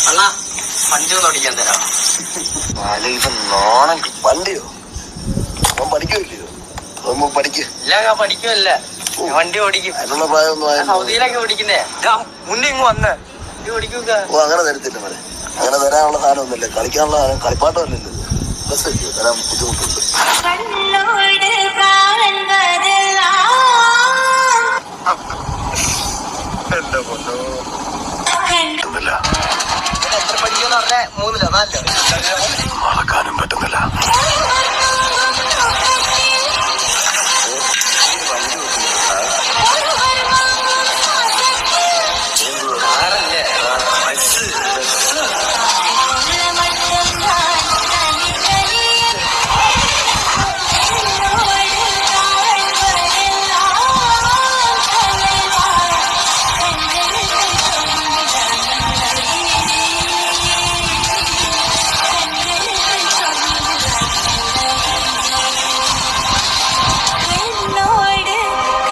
അണ്ണാ വണ്ടി ഒന്ന് ഓടിക്കാൻ തരാം. വണ്ടിയോ പഠിക്കില്ലയോ? ഇല്ല പഠിക്കുമല്ല, വണ്ടി ഓടിക്കും. അതിനുള്ള പ്രായമൊന്നും സൗദിയിലൊക്കെ ഓടിക്കുന്നേ. മുന്നേ ഇങ്ങ് വന്ന് ഓടിക്കുക. അങ്ങനെ തരത്തില്ല മരെ, അങ്ങനെ തരാനുള്ള സാധനം ഒന്നുമില്ല. കളിക്കാനുള്ള കളിപ്പാട്ടമല്ലല്ലോ. ബസ് തരാൻ ബുദ്ധിമുട്ടുണ്ട്.